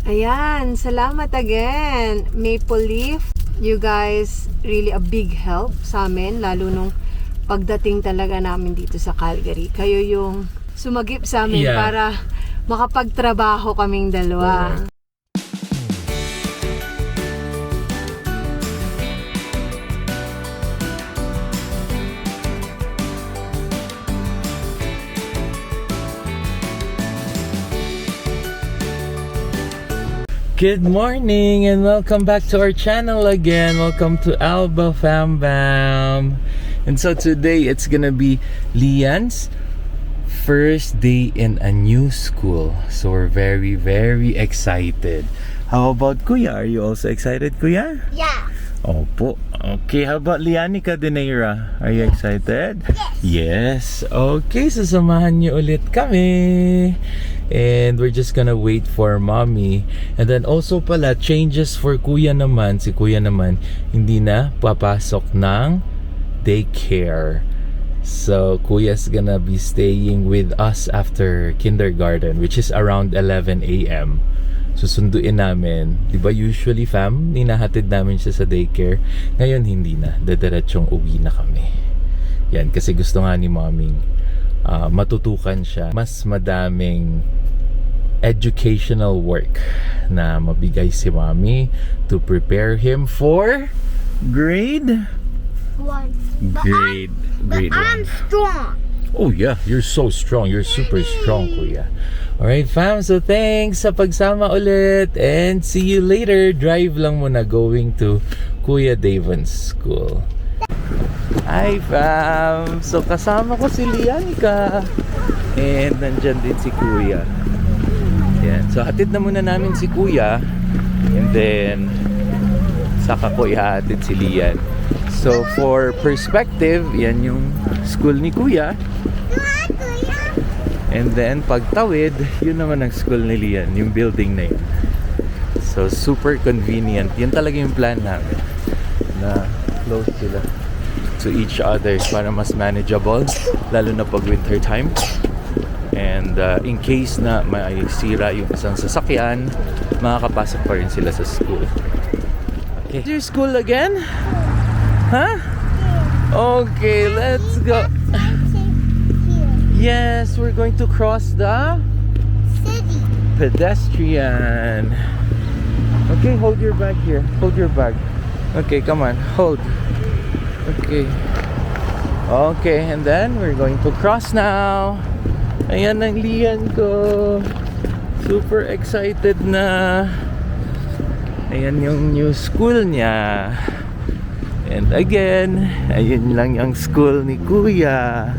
Ayan, salamat again. Maple Leaf, you guys really a big help sa amin, lalo nung pagdating talaga namin dito sa Calgary. Kayo yung sumagip sa amin para makapagtrabaho kaming dalawa. Good morning and welcome back to our channel again. Welcome to Alba Fam Bam. And so today it's gonna be Lian's first day in a new school. So we're very excited. How about Kuya? Are you also excited, Kuya? Yeah. Opo. Okay, how about Lianica Deneira? Are you excited? Yes. Okay, sasamahan niyo ulit kami. And we're just gonna wait for mommy. And then also pala, changes for Kuya naman. Si Kuya naman, hindi na papasok ng daycare. So, Kuya's gonna be staying with us after kindergarten, which is around 11 a.m. Susunduin namin. Diba usually fam, hinahatid namin siya sa daycare. Ngayon hindi na. Diretsyong uwi na kami. Yan, kasi gusto nga ni moming matutukan siya. Mas madaming educational work na mabigay si mommy to prepare him for grade One. grade I'm 1. strong. Oh yeah, you're so strong. You're super strong, Kuya. Alright fam, so thanks sa pagsama ulit and see you later. Drive lang muna going to Kuya Davon's school. Hi fam! So kasama ko si Lianica and nandyan din si Kuya. Yan. So hatid na muna namin si Kuya and then saka ko ihatid si Lian. So for perspective, yan yung school ni Kuya. And then pagtawid, yun naman ang school ni Lian, yung building na yun. So super convenient. Yan talaga yung plan namin, na close sila to each other para mas manageable, lalo na pag winter time. And in case na may sira yung isang sasakyan, makakapasok pa rin sila sa school. Okay. Is your school again? Huh? Okay, let's go. Yes, we're going to cross the City. pedestrian. Okay, hold your bag here. Hold your bag. Okay, come on, hold. Okay. Okay, and then we're going to cross now. Ayan ang Lian ko. Super excited na. Ayan yung new school niya. And again, ayun lang yung school ni Kuya.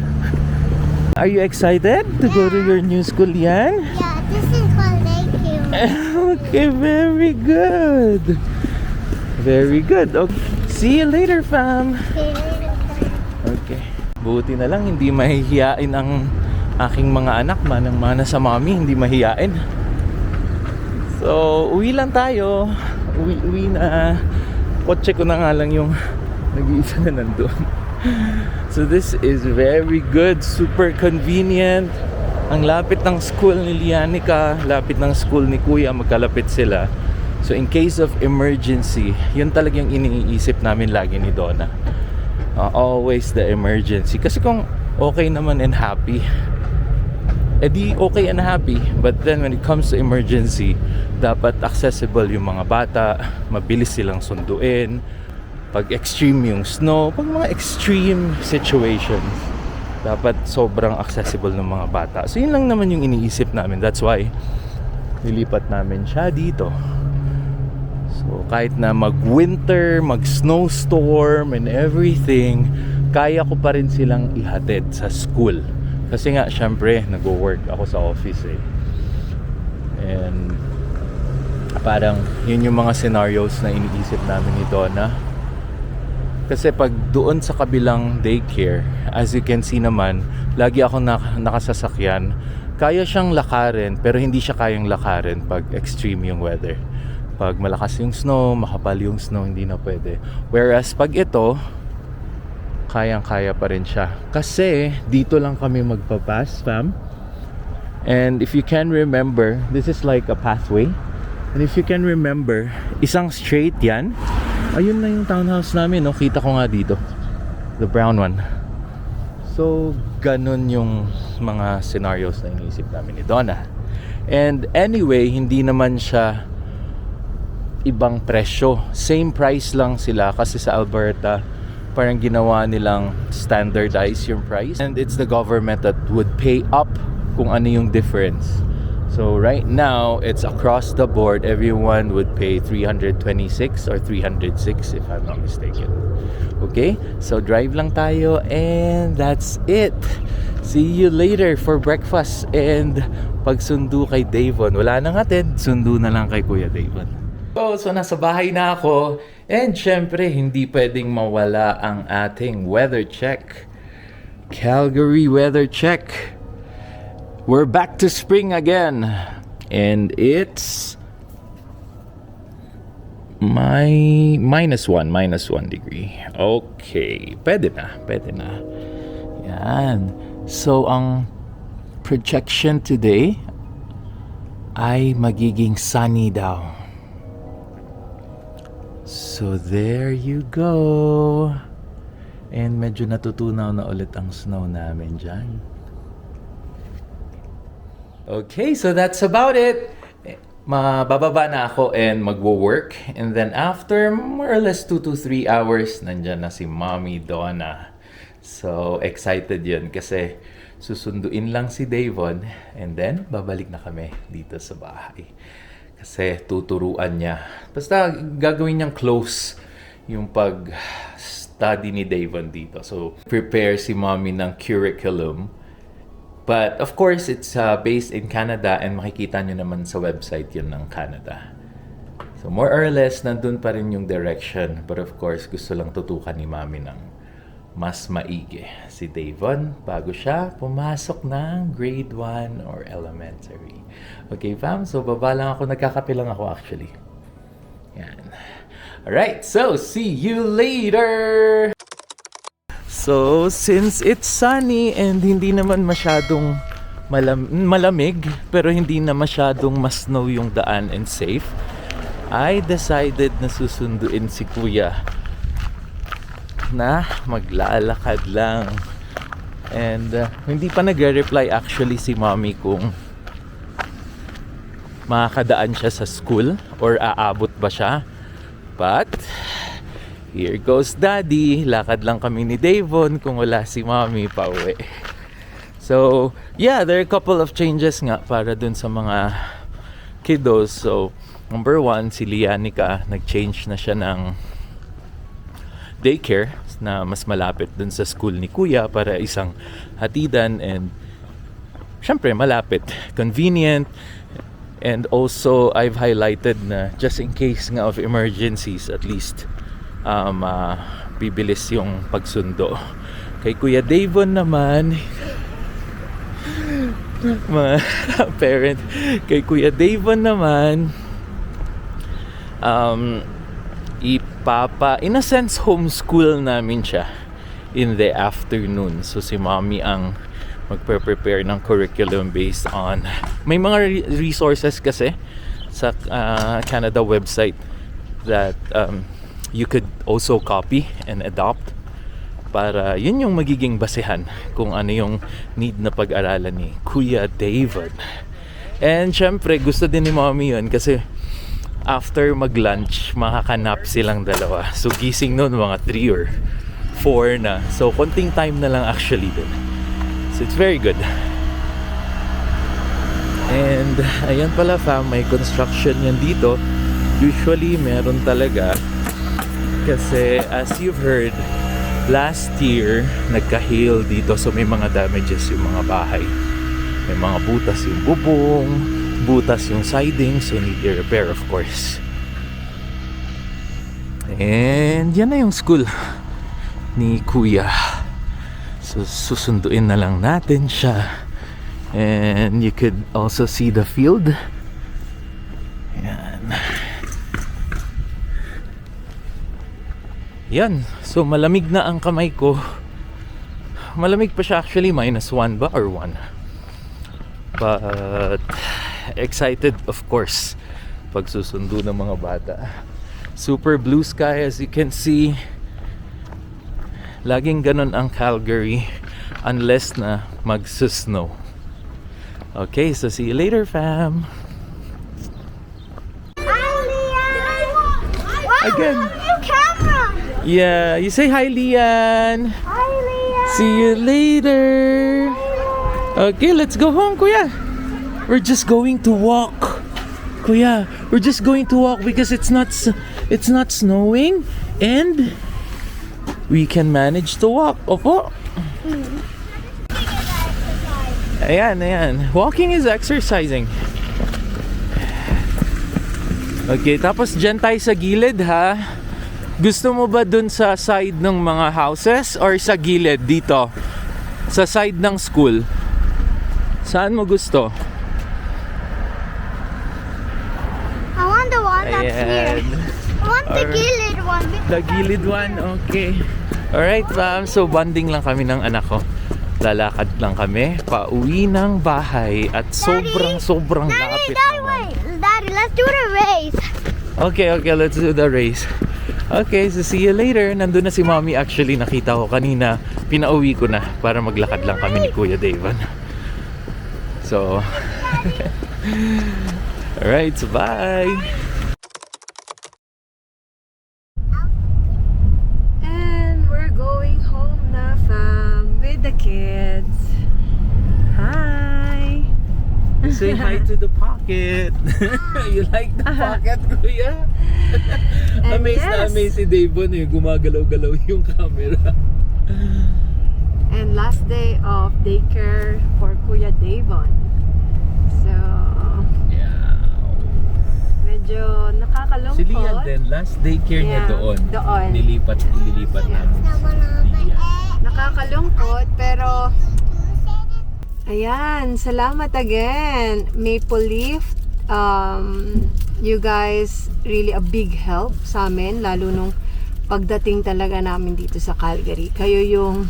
Are you excited to go to your new school, Lian? Yeah, this is called daycare. Okay, very good. Very good. Okay. See you later, fam. Okay. Buti na lang hindi mahihiyain ang aking mga anak. Manang-mana sa mommy, hindi mahihiyain. So, uwi lang tayo. Uwi na. Kotse ko na nga lang yung nag-iisa na nandun. So this is very good, super convenient. Ang lapit ng school ni Lianica, lapit ng school ni Kuya, magkalapit sila. So in case of emergency, yun talagang iniisip namin lagi ni Donna. Always the emergency. Kasi kung okay naman and happy, edi okay and happy. But then when it comes to emergency, dapat accessible yung mga bata, mabilis silang sunduin. Pag extreme yung snow, pag mga extreme situations, dapat sobrang accessible ng mga bata. So yun lang naman yung iniisip namin. That's why nilipat namin siya dito. So kahit na mag-winter, mag-snowstorm and everything, kaya ko pa rin silang ihatid sa school. Kasi nga syempre nag-work ako sa office eh. And parang yun yung mga scenarios na iniisip namin ni Donna. Kasi pag doon sa kabilang daycare, as you can see naman, lagi ako nakasasakyan. Kaya siyang lakarin, pero hindi siya kayang lakarin pag extreme yung weather. Pag malakas yung snow, makapal yung snow, hindi na pwede. Whereas pag ito, kayang-kaya pa rin siya. Kasi dito lang kami magpapass, fam. And if you can remember, this is like a pathway. And if you can remember, isang straight yan. Ayun na yung townhouse namin, no? Kita ko nga dito. The brown one. So, ganun yung mga scenarios na iniisip namin ni Donna. And anyway, hindi naman siya ibang presyo. Same price lang sila kasi sa Alberta, parang ginawa nilang standardize yung price. And it's the government that would pay up kung ano yung difference. So right now, it's across the board. Everyone would pay 326 or 306 if I'm not mistaken. Okay? So drive lang tayo and that's it. See you later for breakfast and pagsundo kay Davon. Wala nang hatid, sundo na lang kay Kuya Davon. So nasa bahay na ako and syempre hindi pwedeng mawala ang ating weather check. Calgary weather check. We're back to spring again and it's minus one degree. Okay, pwede na. Yan. So ang projection today ay magiging sunny daw. So there you go. And medyo natutunaw na ulit ang snow namin dyan. Okay, so that's about it. Mabababa na ako and magwo-work. And then after more or less 2 to 3 hours, nandyan na si Mommy Donna. So excited yun kasi susunduin lang si Davon and then babalik na kami dito sa bahay. Kasi tuturuan niya. Basta gagawin niyang close yung pag-study ni Davon dito. So prepare si Mommy ng curriculum. But of course, it's based in Canada and makikita nyo naman sa website yun ng Canada. So more or less, nandun pa rin yung direction. But of course, gusto lang tutukan ni Mami ng mas maigi si Davon bago siya pumasok ng grade 1 or elementary. Okay, fam? So baba lang ako. Nagkakape lang ako actually. Yan. Alright, so see you later! So, since it's sunny and hindi naman masyadong malamig, pero hindi na masyadong ma-snow yung daan and safe, I decided na susunduin si Kuya na maglalakad lang. And hindi pa nagre-reply actually si Mommy kung makakadaan siya sa school or aabot ba siya. But here goes Daddy. Lakad lang kami ni Davon kung wala si Mommy pauwi. So, yeah, there are a couple of changes nga para dun sa mga kiddos. So, number 1, si Lianica, nag-change na siya ng daycare na mas malapit dun sa school ni Kuya para isang hatidan and syempre malapit, convenient. And also, I've highlighted na just in case nga of emergencies, at least bibilis yung pagsundo. Kay Kuya Davon naman, mga parent, kay Kuya Davon naman, in a sense, homeschool namin siya in the afternoon. So si Mommy ang magpe-prepare ng curriculum based on, may mga resources kasi sa Canada website that you could also copy and adopt para yun yung magiging basehan kung ano yung need na pag-aralan ni Kuya Davon. And syempre gusto din ni Mommy yun kasi after mag-lunch makakanap silang dalawa. So gising nun mga 3 or 4 na. So konting time na lang actually din. So it's very good. And ayan pala fam, may construction yan dito. Usually meron talaga kasi as you've heard, last year nagka-hail dito, so may mga damages yung mga bahay. May mga butas yung bubong, butas yung siding, so need i-repair of course. And yan na yung school ni Kuya. So susunduin na lang natin siya. And you could also see the field. Yan. Yan. So malamig na ang kamay ko. Malamig pa siya actually, -1 ba or 1? But excited of course pagsusundo ng mga bata. Super blue sky as you can see. Laging ganun ang Calgary unless na magsusnow. Okay, so see you later, fam. Again. New camera. Yeah, you say hi, Lian. Hi, Leah. See you later. Okay, let's go home, Kuya. We're just going to walk. Kuya, we're just going to walk because it's not snowing and we can manage to walk. Opo. Ayan. Walking is exercising. Okay, tapos dyan tayo sa gilid, ha? Gusto mo ba dun sa side ng mga houses or sa gilid dito? Sa side ng school? Saan mo gusto? I want the one that's here. Ayan. I want the Alright. gilid one. The gilid one, okay. Alright, fam. So, bonding lang kami ng anak ko. Lalakad lang kami pauwi ng bahay at sobrang lapit naman. Wait. Daddy, let's do the race. Okay, let's do the race. Okay, so see you later. Nandun na si Mommy actually, nakita ko kanina. Pinauwi ko na para maglakad lang kami ni Kuya Davan. So, alright, so bye! And we're going home na, fam, with the kids. Hi! Say hi to the pocket. You like the pocket, Kuya? And Amazed na yes. amazed si Davon eh. Gumagalaw-galaw yung camera. And last day of daycare for Kuya Davon. So, Yeah. medyo nakakalungkot. Si Lian din, last daycare niya Yeah, doon. doon. Ililipat Yeah. namin si Lian. Nakakalungkot, pero ayan, salamat again. Maple Leaf, you guys really a big help sa amin, lalo nung pagdating talaga namin dito sa Calgary. Kayo yung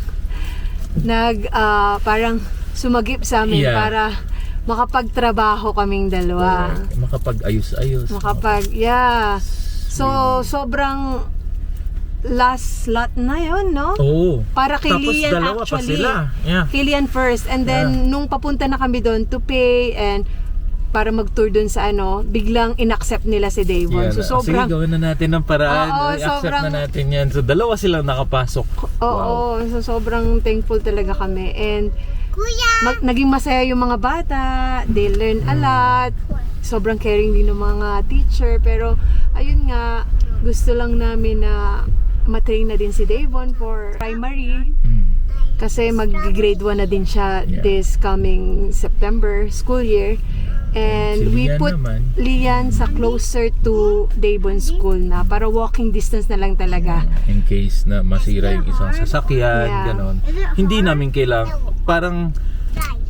parang sumagip sa amin Yeah. para makapagtrabaho kaming dalawa. Makapag-ayos-ayos. Yeah. So, sobrang last slot na yun, no? Oo. Para kay Tapos Lian dalawa pa actually. sila. Yeah. Kay Lian first. And then, nung papunta na kami doon to pay and para mag-tour doon sa biglang in-accept nila si Davon. Yeah, So, sobrang... sige, gawin na natin ng paraan. Oo, I-accept sobrang- na natin yan. So, dalawa silang nakapasok. Oo, so sobrang thankful talaga kami. And Kuya. naging masaya yung mga bata. They learn a lot. Sobrang caring din ng mga teacher. Pero, ayun nga, gusto lang namin na matrain na din si Davon for primary. Kasi mag-grade 1 na din siya Yeah. this coming September school year. And Si we Lian put naman. Lian sa closer to Davon School na para walking distance na lang talaga. In case na masira yung isang sasakyan, Yeah. ganon. Hindi namin kailangan, parang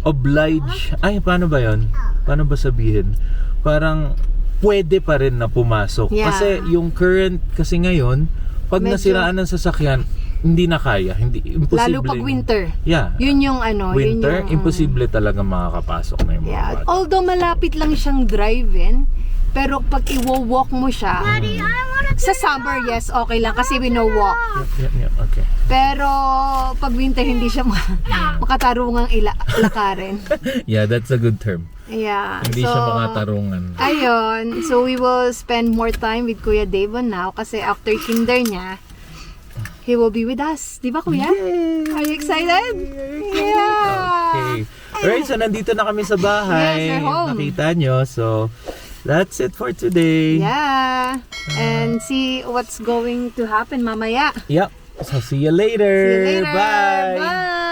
oblige. Ay, paano ba yun? Paano ba sabihin? Parang pwede pa rin na pumasok. Yeah. Kasi yung current, kasi ngayon, pag Medyo- nasiraan ng sasakyan, hindi na kaya. Hindi, imposible. Lalo pag winter. Yeah. Yun yung Winter, yun yung, imposible talaga makakapasok na yung mga Yeah. bata. Although malapit lang siyang drive-in, pero pag i-walk mo siya, sa summer, yes, okay lang kasi we know walk. Yeah, okay. Pero pag winter, hindi siya makatarungang lakarin. Yeah, that's a good term. Yeah. Hindi siya makatarungan. Ayun. So, we will spend more time with Kuya Davon now kasi after kinder niya, he will be with us. Di ba, Kuya? Are you excited? Yeah. Okay. Alright, so nandito na kami sa bahay. Yes, we're home. Nakita nyo. So, that's it for today. Yeah. And see what's going to happen mamaya. Yep. So, see you later. See you later. Bye. Bye.